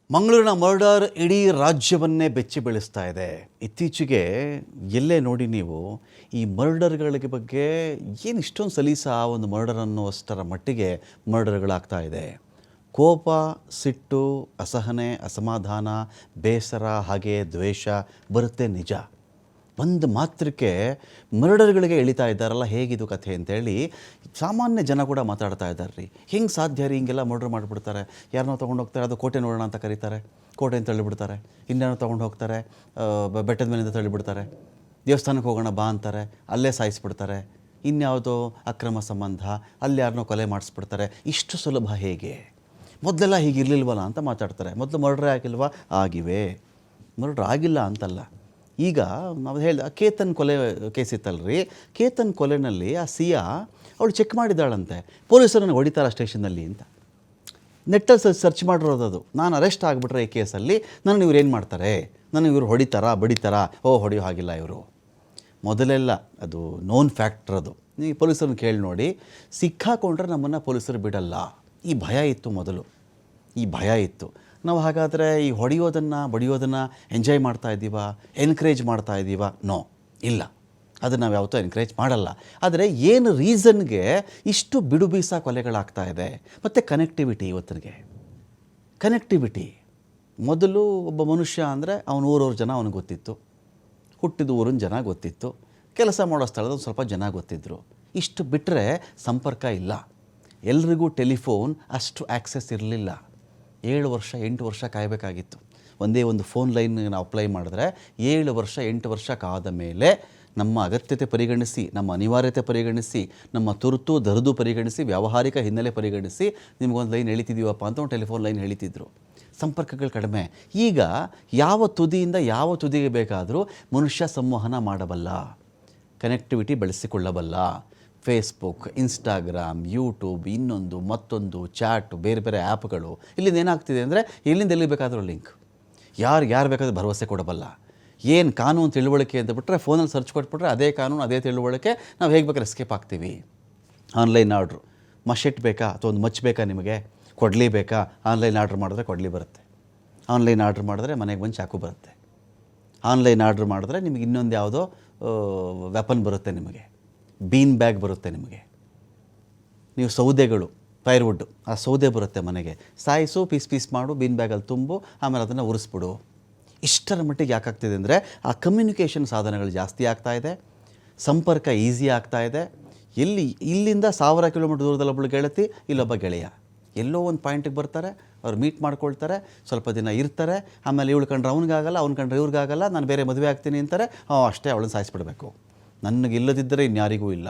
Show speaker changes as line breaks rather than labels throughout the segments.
ಮಂಗಳೂರಿನ ಮರ್ಡರ್ ಇಡೀ ರಾಜ್ಯವನ್ನೇ ಬೆಚ್ಚಿ ಬೀಳಿಸ್ತಾ ಇದೆ. ಇತ್ತೀಚೆಗೆ ಎಲ್ಲೇ ನೋಡಿ ನೀವು ಈ ಮರ್ಡರ್ಗಳ ಬಗ್ಗೆ ಏನು ಇಷ್ಟೊಂದು ಸಲೀಸ ಒಂದು ಮರ್ಡರ್ ಅನ್ನುವಷ್ಟರ ಮಟ್ಟಿಗೆ ಮರ್ಡರ್ಗಳಾಗ್ತಾ ಇದೆ. ಕೋಪ, ಸಿಟ್ಟು, ಅಸಹನೆ, ಅಸಮಾಧಾನ, ಬೇಸರ, ಹಾಗೆ ದ್ವೇಷ ಬರುತ್ತೆ ನಿಜ. ಒಂದು ಮಾತ್ರಕ್ಕೆ ಮರ್ಡರ್ಗಳಿಗೆ ಎಳಿತಾ ಇದ್ದಾರಲ್ಲ, ಹೇಗಿದು ಕಥೆ ಅಂತೇಳಿ ಸಾಮಾನ್ಯ ಜನ ಕೂಡ ಮಾತಾಡ್ತಾ ಇದ್ದಾರೆ ರೀ. ಹೆಂಗೆ ಸಾಧ್ಯ ರೀ, ಹಿಂಗೆಲ್ಲ ಮರ್ಡರ್ ಮಾಡಿಬಿಡ್ತಾರೆ, ಯಾರನ್ನೋ ತೊಗೊಂಡು ಹೋಗ್ತಾರೆ, ಅದು ಕೋಟೆ ನೋಡೋಣ ಅಂತ ಕರೀತಾರೆ, ಕೋಟೆಯಿಂದ ತಳ್ಳಿಬಿಡ್ತಾರೆ, ಇನ್ನೇನೋ ತೊಗೊಂಡು ಹೋಗ್ತಾರೆ, ಬೆಟ್ಟದ ಮೇಲಿಂದ ತಳ್ಳಿಬಿಡ್ತಾರೆ, ದೇವಸ್ಥಾನಕ್ಕೆ ಹೋಗೋಣ ಬಾ ಅಂತಾರೆ, ಅಲ್ಲೇ ಸಾಯಿಸ್ಬಿಡ್ತಾರೆ, ಇನ್ಯಾವುದೋ ಅಕ್ರಮ ಸಂಬಂಧ, ಅಲ್ಲಿ ಯಾರನ್ನೋ ಕೊಲೆ ಮಾಡಿಸ್ಬಿಡ್ತಾರೆ. ಇಷ್ಟು ಸುಲಭ ಹೇಗೆ? ಮೊದಲೆಲ್ಲ ಹೀಗಿರಲಿಲ್ವಲ್ಲ ಅಂತ ಮಾತಾಡ್ತಾರೆ. ಮೊದಲು ಮರ್ಡ್ರೇ ಆಗಿಲ್ವಾ? ಆಗಿವೆ. ಮರ್ಡ್ರ್ ಆಗಿಲ್ಲ ಅಂತಲ್ಲ. ಈಗ ನಾವು ಹೇಳಿದ ಕೇತನ್ ಕೊಲೆ ಕೇಸ್ ಇತ್ತಲ್ರಿ, ಕೇತನ್ ಕೊಲೆನಲ್ಲಿ ಆ ಸಿಯಾ ಅವಳು ಚೆಕ್ ಮಾಡಿದ್ದಾಳಂತೆ, ಪೊಲೀಸರು ನನಗೆ ಹೊಡಿತಾರ ಸ್ಟೇಷನಲ್ಲಿ ಅಂತ. ನೆಟ್ಟಲ್ಲಿ ಸರ್ಚ್ ಮಾಡಿರೋದು. ನಾನು ಅರೆಸ್ಟ್ ಆಗಿಬಿಟ್ರೆ ಈ ಕೇಸಲ್ಲಿ ನನ್ನ ಇವ್ರು ಏನು ಮಾಡ್ತಾರೆ, ನನಗೆ ಇವ್ರು ಹೊಡಿತಾರಾ ಬಡಿತಾರಾ? ಹೊಡೆಯೋ ಹಾಗಿಲ್ಲ ಇವರು. ಮೊದಲೆಲ್ಲ ಅದು ನೋನ್ ಫ್ಯಾಕ್ಟ್ರ್. ಅದು ನೀವು ಪೊಲೀಸರನ್ನು ಕೇಳಿ ನೋಡಿ, ಸಿಕ್ಕಾಕೊಂಡ್ರೆ ನಮ್ಮನ್ನು ಪೊಲೀಸರು ಬಿಡಲ್ಲ. ಈ ಭಯ ಇತ್ತು ಮೊದಲು, ಈ ಭಯ ಇತ್ತು. ನಾವು ಹಾಗಾದರೆ ಈ ಹೊಡೆಯೋದನ್ನು ಬಡಿಯೋದನ್ನು ಎಂಜಾಯ್ ಮಾಡ್ತಾ ಇದ್ದೀವಾ, ಎನ್ಕರೇಜ್ ಮಾಡ್ತಾ ಇದ್ದೀವಾ? ನೋ, ಇಲ್ಲ, ಅದನ್ನು ನಾವು ಯಾವತ್ತೂ ಎನ್ಕರೇಜ್ ಮಾಡಲ್ಲ. ಆದರೆ ಏನು ರೀಸನ್ಗೆ ಇಷ್ಟು ಬಿಡು ಬೀಸ ಕೊಲೆಗಳಾಗ್ತಾ ಇದೆ? ಮತ್ತು ಕನೆಕ್ಟಿವಿಟಿ. ಇವತ್ತಿಗೆ ಕನೆಕ್ಟಿವಿಟಿ. ಮೊದಲು ಒಬ್ಬ ಮನುಷ್ಯ ಅಂದರೆ ಅವನ ಊರವ್ರ ಜನ ಅವನಿಗೆ ಗೊತ್ತಿತ್ತು, ಹುಟ್ಟಿದ ಊರಿನ ಜನ ಗೊತ್ತಿತ್ತು, ಕೆಲಸ ಮಾಡೋ ಸ್ಥಳದ ಒಂದು ಸ್ವಲ್ಪ ಜನ ಗೊತ್ತಿದ್ದರು. ಇಷ್ಟು ಬಿಟ್ಟರೆ ಸಂಪರ್ಕ ಇಲ್ಲ. ಎಲ್ರಿಗೂ ಟೆಲಿಫೋನ್ ಅಷ್ಟು ಆ್ಯಕ್ಸೆಸ್ ಇರಲಿಲ್ಲ. 7 ವರ್ಷ 8 ವರ್ಷ ಕಾಯಬೇಕಾಗಿತ್ತು. ಒಂದೇ ಒಂದು ಫೋನ್ ಲೈನ್ ನಾವು ಅಪ್ಲೈ ಮಾಡಿದ್ರೆ 7 ವರ್ಷ 8 ವರ್ಷ ಕಾದ ಮೇಲೆ ನಮ್ಮ ಅಗತ್ಯತೆ ಪರಿಗಣಿಸಿ, ನಮ್ಮ ಅನಿವಾರ್ಯತೆ ಪರಿಗಣಿಸಿ, ನಮ್ಮ ತುರ್ತು ದರದು ಪರಿಗಣಿಸಿ, ವ್ಯಾವಹಾರಿಕ ಹಿನ್ನೆಲೆ ಪರಿಗಣಿಸಿ ನಿಮಗೊಂದು ಲೈನ್ ಎಳಿತಿದ್ದೀವಪ್ಪ ಅಂತ ಒಂದು ಟೆಲಿಫೋನ್ ಲೈನ್ ಎಳಿತಿದ್ರು. ಸಂಪರ್ಕಗಳು ಕಡಿಮೆ. ಈಗ ಯಾವ ತುದಿಯಿಂದ ಯಾವ ತುದಿಗೆ ಬೇಕಾದರೂ ಮನುಷ್ಯ ಸಂವಹನ ಮಾಡಬಲ್ಲ, ಕನೆಕ್ಟಿವಿಟಿ ಬೆಳೆಸಿಕೊಳ್ಳಬಲ್ಲ. ಫೇಸ್ಬುಕ್, ಇನ್ಸ್ಟಾಗ್ರಾಮ್, ಯೂಟ್ಯೂಬ್, ಇನ್ನೊಂದು ಮತ್ತೊಂದು ಚಾಟ್, ಬೇರೆ ಬೇರೆ ಆ್ಯಪ್ಗಳು. ಇಲ್ಲಿಂದ ಏನಾಗ್ತಿದೆ ಅಂದರೆ ಎಲ್ಲಿಂದ ಎಲ್ಲಿ ಬೇಕಾದರೂ ಲಿಂಕ್, ಯಾರು ಬೇಕಾದರೂ ಭರವಸೆ ಕೊಡಬಲ್ಲ. ಏನು ಕಾನೂನು ತಿಳುವಳಿಕೆ ಅಂತ ಬಿಟ್ಟರೆ ಫೋನಲ್ಲಿ ಸರ್ಚ್ ಕೊಟ್ಬಿಟ್ರೆ ಅದೇ ಕಾನೂನು, ಅದೇ ತಿಳುವಳಿಕೆ, ನಾವು ಹೇಗೆ ಬೇಕಾದ್ರೆ ಎಸ್ಕೇಪ್ ಆಗ್ತೀವಿ. ಆನ್ಲೈನ್ ಆರ್ಡ್ರು, ಮಶೆಟ್ ಬೇಕಾ ಅಥವಾ ಒಂದು ಮಚ್ ಬೇಕಾ ನಿಮಗೆ, ಕೊಡಲಿ ಬೇಕಾ? ಆನ್ಲೈನ್ ಆರ್ಡ್ರ್ ಮಾಡಿದ್ರೆ ಕೊಡಲಿ ಬರುತ್ತೆ, ಆನ್ಲೈನ್ ಆರ್ಡ್ರ್ ಮಾಡಿದ್ರೆ ಮನೆಗೆ ಬಂದು ಚಾಕು ಬರುತ್ತೆ, ಆನ್ಲೈನ್ ಆರ್ಡ್ರ್ ಮಾಡಿದ್ರೆ ನಿಮಗೆ ಇನ್ನೊಂದು ಯಾವುದೋ ವೆಪನ್ ಬರುತ್ತೆ, ನಿಮಗೆ ಬೀನ್ ಬ್ಯಾಗ್ ಬರುತ್ತೆ, ನಿಮಗೆ ನೀವು ಸೌದೆಗಳು, ಫೈರ್ವುಡ್, ಆ ಸೌದೆ ಬರುತ್ತೆ ಮನೆಗೆ, ಸಾಯಿಸು, ಪೀಸ್ ಮಾಡು, ಬೀನ್ ಬ್ಯಾಗಲ್ಲಿ ತುಂಬು, ಆಮೇಲೆ ಅದನ್ನು ಉರಿಸ್ಬಿಡು. ಇಷ್ಟರ ಮಟ್ಟಿಗೆ ಯಾಕಾಗ್ತಿದೆ ಅಂದರೆ ಆ ಕಮ್ಯುನಿಕೇಷನ್ ಸಾಧನಗಳು ಜಾಸ್ತಿ ಆಗ್ತಾಯಿದೆ, ಸಂಪರ್ಕ ಈಸಿ ಆಗ್ತಾಯಿದೆ. ಇಲ್ಲಿಂದ 1000 ಕಿಲೋಮೀಟ್ರ್ ದೂರದಲ್ಲಿ ಒಬ್ಬಳು ಗೆಳತಿ, ಇಲ್ಲೊಬ್ಬ ಗೆಳೆಯ, ಎಲ್ಲೋ ಒಂದು ಪಾಯಿಂಟಿಗೆ ಬರ್ತಾರೆ, ಅವ್ರು ಮೀಟ್ ಮಾಡ್ಕೊಳ್ತಾರೆ, ಸ್ವಲ್ಪ ದಿನ ಇರ್ತಾರೆ, ಆಮೇಲೆ ಇವಳು ಕಂಡ್ರೆ ಅವ್ನಿಗಾಗಲ್ಲ, ಅವ್ನು ಕಂಡ್ರೆ ಇವ್ರಿಗಾಗಲ್ಲ, ನಾನು ಬೇರೆ ಮದುವೆ ಆಗ್ತೀನಿ ಅಂತಾರೆ. ಅಷ್ಟೇ, ಅವಳನ್ನು ಸಾಯಿಸ್ಬಿಡ್ಬೇಕು. ನನಗಿಲ್ಲದಿದ್ದರೆ ಇನ್ಯಾರಿಗೂ ಇಲ್ಲ,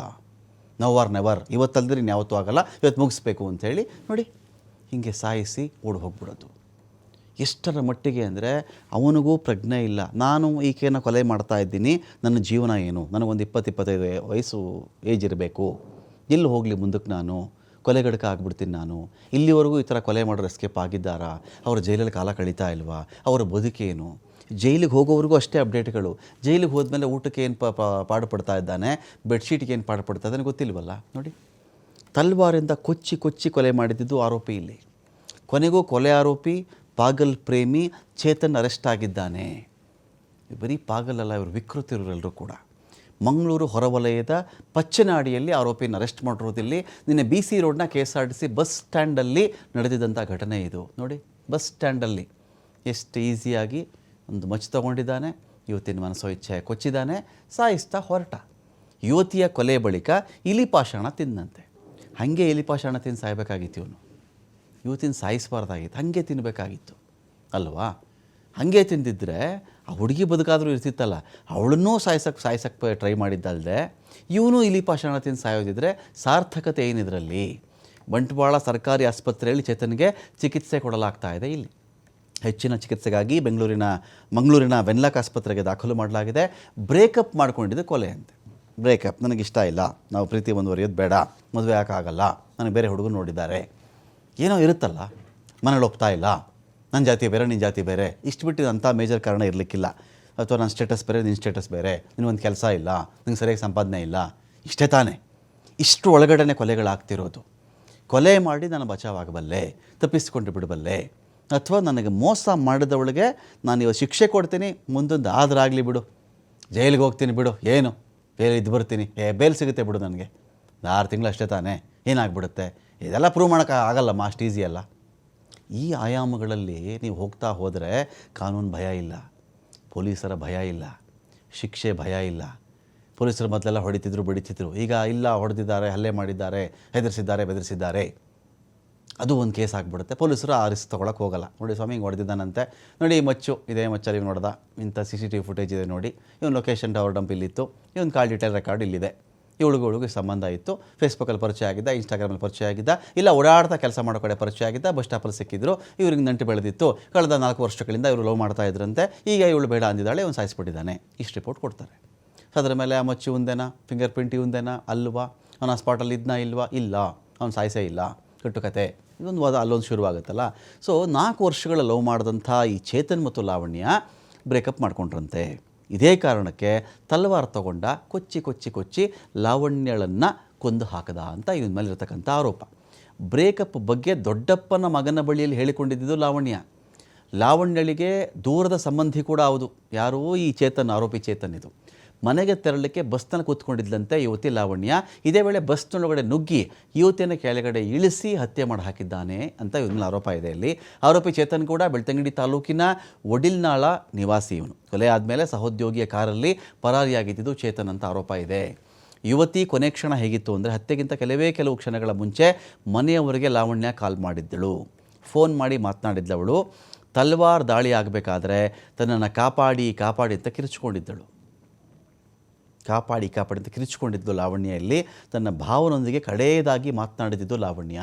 ನವ್ ಆರ್ ನೆವರ್, ಇವತ್ತಲ್ದ್ರೆ ಇನ್ಯಾವತ್ತೂ ಆಗಲ್ಲ, ಇವತ್ತು ಮುಗಿಸ್ಬೇಕು ಅಂಥೇಳಿ ನೋಡಿ ಹೀಗೆ ಸಾಯಿಸಿ ಓಡಿ ಹೋಗ್ಬಿಡೋದು. ಎಷ್ಟರ ಮಟ್ಟಿಗೆ ಅಂದರೆ ಅವನಿಗೂ ಪ್ರಜ್ಞೆ ಇಲ್ಲ. ನಾನು ಈಕೆಯನ್ನು ಕೊಲೆ ಮಾಡ್ತಾ ಇದ್ದೀನಿ, ನನ್ನ ಜೀವನ ಏನು, ನನಗೊಂದು 20-25 ವಯಸ್ಸು ಏಜ್ ಇರಬೇಕು, ಎಲ್ಲಿ ಹೋಗಲಿ ಮುಂದಕ್ಕೆ, ನಾನು ಕೊಲೆಗಡಕ ಆಗ್ಬಿಡ್ತೀನಿ. ನಾನು ಇಲ್ಲಿವರೆಗೂ ಈ ಥರ ಕೊಲೆ ಮಾಡೋರು ಎಸ್ಕೇಪ್ ಆಗಿದ್ದಾರಾ? ಅವರು ಜೈಲಲ್ಲಿ ಕಾಲ ಕಳೀತಾ ಇಲ್ವಾ? ಅವರ ಬದುಕೇನು? ಜೈಲಿಗೆ ಹೋಗೋವ್ರಿಗೂ ಅಷ್ಟೇ ಅಪ್ಡೇಟ್ಗಳು. ಜೈಲಿಗೆ ಹೋದ್ಮೇಲೆ ಊಟಕ್ಕೆ ಏನು ಪಾಡುಪಡ್ತಾ ಇದ್ದಾನೆ, ಬೆಡ್ಶೀಟ್ಗೆ ಏನು ಪಾಡುಪಡ್ತಾ ಇದ್ದಾನೆ ಗೊತ್ತಿಲ್ವಲ್ಲ. ನೋಡಿ, ತಲ್ವಾರಿಂದ ಕೊಚ್ಚಿ ಕೊಲೆ ಮಾಡಿದ್ದು ಆರೋಪಿ. ಇಲ್ಲಿ ಕೊನೆಗೂ ಕೊಲೆ ಆರೋಪಿ ಪಾಗಲ್ ಪ್ರೇಮಿ ಚೇತನ್ ಅರೆಸ್ಟ್ ಆಗಿದ್ದಾನೆ. ಬರೀ ಪಾಗಲಲ್ಲ, ಇವರು ವಿಕೃತಿಯವರೆಲ್ಲರೂ ಕೂಡ. ಮಂಗಳೂರು ಹೊರವಲಯದ ಪಚ್ಚನಾಡಿಯಲ್ಲಿ ಆರೋಪಿಯನ್ನು ಅರೆಸ್ಟ್ ಮಾಡಿರೋದಿಲ್ಲಿ. ನಿನ್ನೆ BC ರೋಡ್ನ KSRTC ಬಸ್ ಸ್ಟ್ಯಾಂಡಲ್ಲಿ ನಡೆದಿದ್ದಂಥ ಘಟನೆ ಇದು. ನೋಡಿ, ಬಸ್ ಸ್ಟ್ಯಾಂಡಲ್ಲಿ ಎಷ್ಟು ಈಸಿಯಾಗಿ ಒಂದು ಮಚ್ಚು ತೊಗೊಂಡಿದ್ದಾನೆ, ಯುವತಿನ ಮನಸ್ಸೋ ಇಚ್ಛೆ ಕೊಚ್ಚಿದ್ದಾನೆ, ಸಾಯಿಸ್ತಾ ಹೊರಟ. ಯುವತಿಯ ಕೊಲೆ ಬಳಿಕ ಇಲಿಪಾಷಾಣ ತಿಂದಂತೆ. ಹಾಗೆ ಇಲಿಪಾಷಾಣ ತಿಂದು ಸಾಯಬೇಕಾಗಿತ್ತು ಇವನು. ಯುವತಿನ ಸಾಯಿಸಬಾರ್ದಾಗಿತ್ತು, ಹಾಗೆ ತಿನ್ನಬೇಕಾಗಿತ್ತು ಅಲ್ವಾ? ಹಾಗೆ ತಿಂದಿದ್ರೆ ಆ ಹುಡುಗಿ ಬದುಕಾದರೂ ಇರ್ತಿತ್ತಲ್ಲ, ಅವಳನ್ನೂ ಸಾಯಿಸಕ್ಕೆ ಟ್ರೈ ಮಾಡಿದ್ದಲ್ದೆ ಇವನು ಇಲಿಪಾಷಾಣ ತಿಂದು ಸಾಯೋದಿದ್ರೆ ಸಾರ್ಥಕತೆ ಏನಿದ್ರಲ್ಲಿ? ಬಂಟ್ವಾಳ ಸರ್ಕಾರಿ ಆಸ್ಪತ್ರೆಯಲ್ಲಿ ಚೇತನ್ಗೆ ಚಿಕಿತ್ಸೆ ಕೊಡಲಾಗ್ತಾ ಇದೆ. ಇಲ್ಲಿ ಹೆಚ್ಚಿನ ಚಿಕಿತ್ಸೆಗಾಗಿ ಮಂಗಳೂರಿನ ವೆನ್ಲಾಕ್ ಆಸ್ಪತ್ರೆಗೆ ದಾಖಲು ಮಾಡಲಾಗಿದೆ. ಬ್ರೇಕಪ್ ಮಾಡ್ಕೊಂಡಿದ್ದು ಕೊಲೆ ಅಂತೆ. ಬ್ರೇಕಪ್, ನನಗಿಷ್ಟ ಇಲ್ಲ, ನಾವು ಪ್ರೀತಿ ಮುಂದುವರಿಯೋದು ಬೇಡ, ಮದುವೆ ಯಾಕಾಗಲ್ಲ, ನನಗೆ ಬೇರೆ ಹುಡುಗರು ನೋಡಿದ್ದಾರೆ, ಏನೋ ಇರುತ್ತಲ್ಲ, ಮನೇಲಿ ಒಪ್ತಾ ಇಲ್ಲ, ನನ್ನ ಜಾತಿ ಬೇರೆ ನಿನ್ನ ಜಾತಿ ಬೇರೆ, ಇಷ್ಟು ಬಿಟ್ಟು ಅಂಥ ಮೇಜರ್ ಕಾರಣ ಇರಲಿಕ್ಕಿಲ್ಲ. ಅಥವಾ ನನ್ನ ಸ್ಟೇಟಸ್ ಬೇರೆ ನಿನ್ನ ಸ್ಟೇಟಸ್ ಬೇರೆ, ನಿನಗೊಂದು ಕೆಲಸ ಇಲ್ಲ, ನಿನಗೆ ಸರಿಯಾಗಿ ಸಂಪಾದನೆ ಇಲ್ಲ, ಇಷ್ಟೇ ತಾನೇ. ಇಷ್ಟು ಒಳಗಡೆ ಕೊಲೆಗಳಾಗ್ತಿರೋದು. ಕೊಲೆ ಮಾಡಿ ನಾನು ಬಚಾವಾಗಬಲ್ಲೆ, ತಪ್ಪಿಸಿಕೊಂಡು ಬಿಡಬಲ್ಲೆ, ಅಥವಾ ನನಗೆ ಮೋಸ ಮಾಡಿದವಳಿಗೆ ನಾನು ಇವಾಗ ಶಿಕ್ಷೆ ಕೊಡ್ತೀನಿ, ಮುಂದೊಂದು ಆದರಾಗಲಿ ಬಿಡು, ಜೈಲಿಗೆ ಹೋಗ್ತೀನಿ ಬಿಡು, ಏನು ಬೇರೆ ಇದ್ದು ಬರ್ತೀನಿ, ಬೇಲ್ ಸಿಗುತ್ತೆ ಬಿಡು, ನನಗೆ 6 ತಿಂಗಳು ಅಷ್ಟೇ ತಾನೇ, ಏನಾಗ್ಬಿಡುತ್ತೆ, ಇದೆಲ್ಲ ಪ್ರೂವ್ ಮಾಡೋಕ್ಕೆ ಆಗಲ್ಲಮ್ಮ, ಅಷ್ಟು ಈಸಿ ಅಲ್ಲ. ಈ ಆಯಾಮಗಳಲ್ಲಿ ನೀವು ಹೋಗ್ತಾ ಹೋದರೆ ಕಾನೂನು ಭಯ ಇಲ್ಲ, ಪೊಲೀಸರ ಭಯ ಇಲ್ಲ, ಶಿಕ್ಷೆ ಭಯ ಇಲ್ಲ. ಪೊಲೀಸರು ಮೊದಲೆಲ್ಲ ಹೊಡಿತಿದ್ರು ಬಡಿತಿದ್ರು, ಈಗ ಇಲ್ಲ, ಹೊಡೆದಿದ್ದಾರೆ, ಹಲ್ಲೆ ಮಾಡಿದ್ದಾರೆ, ಹೆದರಿಸಿದ್ದಾರೆ, ಬೆದರಿಸಿದ್ದಾರೆ, ಅದು ಒಂದು ಕೇಸ್ ಆಗಿಬಿಡುತ್ತೆ. ಪೊಲೀಸರು ಆ ರಿಸ್ಕ್ ತೊಗೊಳಕ್ಕೆ ಹೋಗಲ್ಲ. ನೋಡಿ ಸ್ವಾಮಿ ಹಿಂಗೆ ಹೊಡೆದಿದ್ದಾನಂತೆ, ನೋಡಿ ಈ ಮಚ್ಚು ಇದೇ ಮಚ್ಚಲ್ಲಿ ಇವ್ನು ಹೊಡೆದ, ಇಂಥ CCTV ಫುಟೇಜ್ ಇದೆ ನೋಡಿ, ಇವನು ಲೊಕೇಶನ್ ಟವರ್ ಡಂಪ್ ಇಲ್ಲಿತ್ತು, ಇವನು ಕಾಲ್ ಡೀಟೇಲ್ ರೆಕಾರ್ಡ್ ಇಲ್ಲಿದೆ, ಇವಳಿಗೆ ಸಂಬಂಧ ಇತ್ತು, ಫೇಸ್ಬುಕ್ಕಲ್ಲಿ ಪರಿಚಯ ಆಗಿದ್ದ, ಇನ್ಸ್ಟಾಗ್ರಾಮಲ್ಲಿ ಪರಿಚಯ ಆಗಿದ್ದ, ಇಲ್ಲ ಓಡಾಡ್ತಾ ಕೆಲಸ ಮಾಡೋ ಕಡೆ ಪರಿಚಯ ಆಗಿದ್ದ, ಬಸ್ ಸ್ಟಾಪಲ್ಲಿ ಸಿಕ್ಕಿದ್ರು, ಇವ್ರಿಗೆ ನಂಟು ಬೆಳೆದಿತ್ತು, ಕಳೆದ 4 ವರ್ಷಗಳಿಂದ ಇವರು ಲವ್ ಮಾಡ್ತಾ ಇದ್ರಂತೆ, ಈಗ ಇವಳು ಬೇಡ ಅಂದಿದ್ದಾಳೆ, ಇವನು ಸಾಯಿಸ್ಬಿಟ್ಟಿದ್ದಾನೆ, ಇಷ್ಟು ರಿಪೋರ್ಟ್ ಕೊಡ್ತಾರೆ. ಸೊ ಅದರ ಮೇಲೆ ಆ ಮಚ್ಚು ಒಂದೇನಾ, ಫಿಂಗರ್ ಪ್ರಿಂಟ್ ಒಂದೇನಾ ಅಲ್ವಾ, ಅವನು ಆ ಸ್ಪಾಟಲ್ಲಿ ಇದ್ನಾ ಇಲ್ವಾ, ಇಲ್ಲ, ಅವ್ನು ಸಾಯಿಸೇ ಇಲ್ಲ, ಕಟ್ಟುಕತೆ, ಇದೊಂದು ವಾದ ಅಲ್ಲೊಂದು ಶುರುವಾಗುತ್ತಲ್ಲ. ಸೊ 4 ವರ್ಷಗಳ ಲವ್ ಮಾಡಿದಂಥ ಈ ಚೇತನ್ ಮತ್ತು ಲಾವಣ್ಯ ಬ್ರೇಕಪ್ ಮಾಡ್ಕೊಂಡ್ರಂತೆ. ಇದೇ ಕಾರಣಕ್ಕೆ ತಲವಾರು ತಗೊಂಡ ಕೊಚ್ಚಿ ಲಾವಣ್ಯಳನ್ನು ಕೊಂದು ಹಾಕದ ಅಂತ ಇವನ ಮೇಲೆ ಇರತಕ್ಕಂಥ ಆರೋಪ. ಬ್ರೇಕಪ್ ಬಗ್ಗೆ ದೊಡ್ಡಪ್ಪನ ಮಗನ ಬಳಿಯಲ್ಲಿ ಹೇಳಿಕೊಂಡಿದ್ದು ಲಾವಣ್ಯಳಿಗೆ ದೂರದ ಸಂಬಂಧಿ ಕೂಡ ಹೌದು. ಯಾರೂ ಈ ಚೇತನ್, ಆರೋಪಿ ಚೇತನ್ ಇದು ಮನೆಗೆ ತೆರಳಲಿಕ್ಕೆ ಬಸ್ನಲ್ಲಿ ಕೂತ್ಕೊಂಡಿದ್ದಂತೆ ಯುವತಿ ಲಾವಣ್ಯ. ಇದೇ ವೇಳೆ ಬಸ್ನೊಳಗಡೆ ನುಗ್ಗಿ ಯುವತಿಯನ್ನು ಕೆಳಗಡೆ ಇಳಿಸಿ ಹತ್ಯೆ ಮಾಡಿ ಹಾಕಿದ್ದಾನೆ ಅಂತ ಇವನ ಆರೋಪ ಇದೆ. ಇಲ್ಲಿ ಆರೋಪಿ ಚೇತನ್ ಕೂಡ ಬೆಳ್ತಂಗಡಿ ತಾಲೂಕಿನ ಒಡಿಲ್ನಾಳ ನಿವಾಸಿ. ಇವನು ಕೊಲೆ ಆದಮೇಲೆ ಸಹೋದ್ಯೋಗಿಯ ಕಾರಲ್ಲಿ ಪರಾರಿಯಾಗಿದ್ದು ಚೇತನ್ ಅಂತ ಆರೋಪ ಇದೆ. ಯುವತಿ ಕೊನೆ ಕ್ಷಣ ಹೇಗಿತ್ತು ಅಂದರೆ, ಹತ್ಯೆಗಿಂತ ಕೆಲವು ಕ್ಷಣಗಳ ಮುಂಚೆ ಮನೆಯವರಿಗೆ ಲಾವಣ್ಯ ಕಾಲ್ ಮಾಡಿದ್ದಳು, ಫೋನ್ ಮಾಡಿ ಮಾತನಾಡಿದ್ದವಳು. ತಲ್ವಾರ್ ದಾಳಿ ಆಗಬೇಕಾದ್ರೆ ತನ್ನನ್ನು ಕಾಪಾಡಿ ಅಂತ ಕಿರಿಚಿಕೊಂಡಿದ್ದಳು. ಕಾಪಾಡಿ ಅಂತ ಕಿರಿಚಿಕೊಂಡಿದ್ದು ಲಾವಣ್ಯಲ್ಲಿ ತನ್ನ ಭಾವನೊಂದಿಗೆ ಕಡೆಯದಾಗಿ ಮಾತನಾಡಿದ್ದು ಲಾವಣ್ಯ.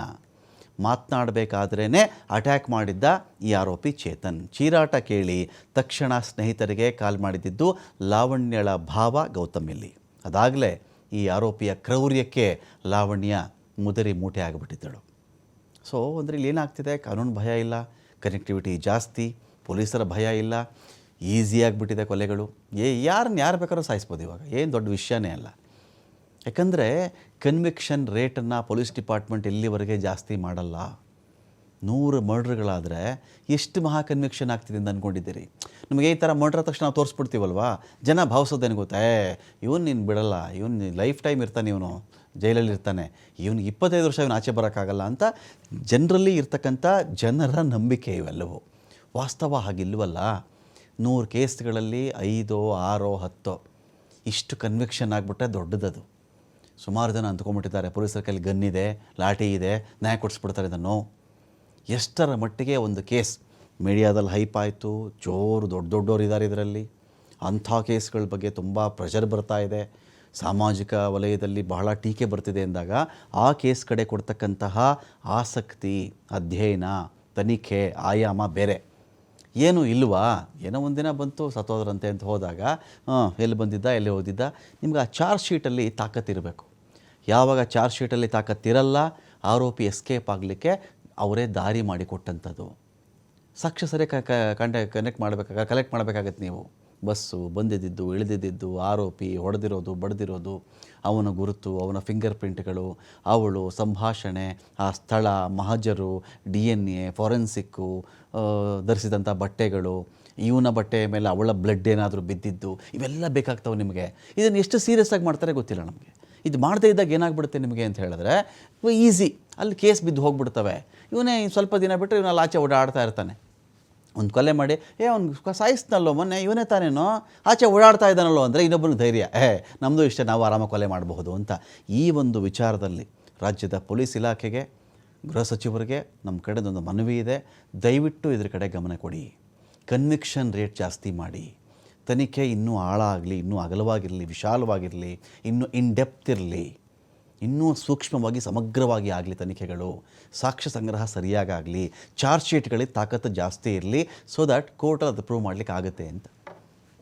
ಮಾತನಾಡಬೇಕಾದ್ರೇ ಅಟ್ಯಾಕ್ ಮಾಡಿದ್ದ ಈ ಆರೋಪಿ ಚೇತನ್. ಚೀರಾಟ ಕೇಳಿ ತಕ್ಷಣ ಸ್ನೇಹಿತರಿಗೆ ಕಾಲ್ ಮಾಡಿದ್ದು ಲಾವಣ್ಯಳ ಭಾವ ಗೌತಮಿಯಲ್ಲಿ. ಅದಾಗಲೇ ಈ ಆರೋಪಿಯ ಕ್ರೌರ್ಯಕ್ಕೆ ಲಾವಣ್ಯ ಮುದರಿ ಮೂಟೆ ಆಗಿಬಿಟ್ಟಿದ್ದಳು. ಸೊ ಅಂದರೆ ಇಲ್ಲಿ ಏನಾಗ್ತಿದೆ, ಕಾನೂನು ಭಯ ಇಲ್ಲ, ಕನೆಕ್ಟಿವಿಟಿ ಜಾಸ್ತಿ, ಪೊಲೀಸರ ಭಯ ಇಲ್ಲ, ಈಸಿಯಾಗಿಬಿಟ್ಟಿದೆ ಕೊಲೆಗಳು. ಯಾರು ಬೇಕಾದ್ರೂ ಸಾಯಿಸ್ಬೋದು ಇವಾಗ, ಏನು ದೊಡ್ಡ ವಿಷಯನೇ ಅಲ್ಲ. ಯಾಕಂದರೆ ಕನ್ವಿಕ್ಷನ್ ರೇಟನ್ನು ಪೊಲೀಸ್ ಡಿಪಾರ್ಟ್ಮೆಂಟ್ ಎಲ್ಲಿವರೆಗೆ ಜಾಸ್ತಿ ಮಾಡಲ್ಲ. 100 ಮರ್ಡ್ರ್ಗಳಾದರೆ ಎಷ್ಟು ಮಹಾ ಕನ್ವಿಕ್ಷನ್ ಆಗ್ತಿದೆ ಅಂತ ಅಂದ್ಕೊಂಡಿದ್ದೀರಿ? ನಮಗೆ ಈ ಥರ ಮರ್ಡ್ರ್ ಆದ ತಕ್ಷಣ ನಾವು ತೋರಿಸ್ಬಿಡ್ತೀವಲ್ವಾ, ಜನ ಭಾವಿಸೋದೇನು ಗೊತ್ತಾ, ಇವನು ನೀನು ಬಿಡಲ್ಲ, ಇವನು ಲೈಫ್ ಟೈಮ್ ಇರ್ತಾನೆ, ಇವನು ಜೈಲಲ್ಲಿ ಇರ್ತಾನೆ, ಇವನಿಗೆ 25 ವರ್ಷ ಇವನು ಆಚೆ ಬರೋಕ್ಕಾಗಲ್ಲ ಅಂತ ಜನರಲ್ಲಿ ಇರ್ತಕ್ಕಂಥ ಜನರ ನಂಬಿಕೆ ಇವೆಲ್ಲವೂ. ವಾಸ್ತವ ಹಾಗಿಲ್ವಲ್ಲ. 100 ಕೇಸ್ಗಳಲ್ಲಿ 5, 6, 10 ಇಷ್ಟು ಕನ್ವಿಕ್ಷನ್ ಆಗಿಬಿಟ್ರೆ ದೊಡ್ಡದದು. ಸುಮಾರು ಜನ ಅಂದ್ಕೊಂಡ್ಬಿಟ್ಟಿದ್ದಾರೆ ಪೊಲೀಸರ ಕೈಲಿ ಗನ್ನಿದೆ, ಲಾಠಿ ಇದೆ, ನ್ಯಾಯ ಕೊಡಿಸ್ಬಿಡ್ತಾರೆ ಇದನ್ನು. ಎಷ್ಟರ ಮಟ್ಟಿಗೆ ಒಂದು ಕೇಸ್ ಮೀಡಿಯಾದಲ್ಲಿ ಹೈಪ್ ಆಯಿತು, ದೊಡ್ಡೋರು ಇದ್ದಾರೆ ಇದರಲ್ಲಿ. ಅಂಥ ಕೇಸ್ಗಳ ಬಗ್ಗೆ ತುಂಬ ಪ್ರೆಷರ್ ಬರ್ತಾ ಇದೆ, ಸಾಮಾಜಿಕ ವಲಯದಲ್ಲಿ ಬಹಳ ಟೀಕೆ ಬರ್ತಿದೆ ಅಂದಾಗ ಆ ಕೇಸ್ ಕಡೆ ಕೊಡ್ತಕ್ಕಂತಹ ಆಸಕ್ತಿ, ಅಧ್ಯಯನ, ತನಿಖೆ, ಆಯಾಮ ಬೇರೆ. ಏನು ಇಲ್ವಾ, ಏನೋ ಒಂದಿನ ಬಂತು ಸತ್ತೋದ್ರಂತೆ ಅಂತ ಹೋದಾಗ ಎಲ್ಲಿ ಬಂದಿದ್ದ, ಎಲ್ಲಿ ಓದಿದ್ದ, ನಿಮ್ಗೆ ಆ ಚಾರ್ಜ್ ಶೀಟಲ್ಲಿ ತಾಕತ್ತಿರಬೇಕು. ಯಾವಾಗ ಚಾರ್ಜ್ ಶೀಟಲ್ಲಿ ತಾಕತ್ತಿರಲ್ಲ, ಆರೋಪಿ ಎಸ್ಕೇಪ್ ಆಗಲಿಕ್ಕೆ ಅವರೇ ದಾರಿ ಮಾಡಿಕೊಟ್ಟಂಥದ್ದು. ಸಾಕ್ಷ್ಯ ಸರಿ ಕಲೆಕ್ಟ್ ಮಾಡಬೇಕಾಗತ್ತೆ ನೀವು. ಬಸ್ಸು ಬಂದಿದ್ದು, ಇಳಿದಿದ್ದು, ಆರೋಪಿ ಹೊಡೆದಿರೋದು, ಬಡ್ದಿರೋದು, ಅವನ ಗುರುತು, ಅವನ ಫಿಂಗರ್ ಪ್ರಿಂಟ್ಗಳು, ಅವಳು ಸಂಭಾಷಣೆ, ಆ ಸ್ಥಳ, ಮಹಜರು, DNA, ಫಾರೆನ್ಸಿಕ್ಕು, ಧರಿಸಿದಂಥ ಬಟ್ಟೆಗಳು, ಇವನ ಬಟ್ಟೆ ಮೇಲೆ ಅವಳ ಬ್ಲಡ್ ಏನಾದರೂ ಬಿದ್ದಿದ್ದು, ಇವೆಲ್ಲ ಬೇಕಾಗ್ತವೆ ನಿಮಗೆ. ಇದನ್ನು ಎಷ್ಟು ಸೀರಿಯಸ್ ಆಗಿ ಮಾಡ್ತಾರೆ ಗೊತ್ತಿಲ್ಲ ನಮಗೆ. ಇದು ಮಾಡದೇ ಇದ್ದಾಗ ಏನಾಗ್ಬಿಡುತ್ತೆ ನಿಮಗೆ ಅಂತ ಹೇಳಿದ್ರೆ, ಈಸಿ ಅಲ್ಲಿ ಕೇಸ್ ಬಿದ್ದು ಹೋಗ್ಬಿಡ್ತವೆ. ಇವನೇ ಸ್ವಲ್ಪ ದಿನ ಬಿಟ್ಟರೆ ಇವನಲ್ಲಿ ಆಚೆ ಓಡಾಡ್ತಾ ಇರ್ತಾನೆ. ಒಂದು ಕೊಲೆ ಮಾಡಿ ಅವ್ನು ಸಾಯಿಸ್ನಲ್ಲೋ ಮೊನ್ನೆ, ಇವನೇ ತಾನೇನೋ ಆಚೆ ಓಡಾಡ್ತಾ ಇದ್ದಾನಲ್ಲೋ ಅಂದರೆ ಇನ್ನೊಬ್ಬನಿಗೆ ಧೈರ್ಯ, ನಮ್ಮದು ಇಷ್ಟ, ನಾವು ಆರಾಮಾಗಿ ಕೊಲೆ ಮಾಡಬಹುದು ಅಂತ. ಈ ಒಂದು ವಿಚಾರದಲ್ಲಿ ರಾಜ್ಯದ ಪೊಲೀಸ್ ಇಲಾಖೆಗೆ, ಗೃಹ ಸಚಿವರಿಗೆ ನಮ್ಮ ಕಡೆದೊಂದು ಮನವಿ ಇದೆ. ದಯವಿಟ್ಟು ಇದ್ರ ಕಡೆ ಗಮನ ಕೊಡಿ. ಕನ್ವಿಕ್ಷನ್ ರೇಟ್ ಜಾಸ್ತಿ ಮಾಡಿ. ತನಿಖೆ ಇನ್ನೂ ಆಳ ಆಗಲಿ, ಇನ್ನೂ ಅಗಲವಾಗಿರಲಿ, ವಿಶಾಲವಾಗಿರಲಿ, ಇನ್ನೂ ಡೆಪ್ತ್ ಇರಲಿ, ಇನ್ನೂ ಸೂಕ್ಷ್ಮವಾಗಿ ಸಮಗ್ರವಾಗಿ ಆಗಲಿ ತನಿಖೆಗಳು. ಸಾಕ್ಷ್ಯ ಸಂಗ್ರಹ ಸರಿಯಾಗಲಿ, ಚಾರ್ಜ್ ಶೀಟ್ಗಳಿಗೆ ತಾಕತ್ತು ಜಾಸ್ತಿ ಇರಲಿ, ಸೊ ದ್ಯಾಟ್ ಕೋರ್ಟಲ್ಲಿ ಅದು ಪ್ರೂವ್ ಮಾಡಲಿಕ್ಕೆ ಆಗುತ್ತೆ ಅಂತ.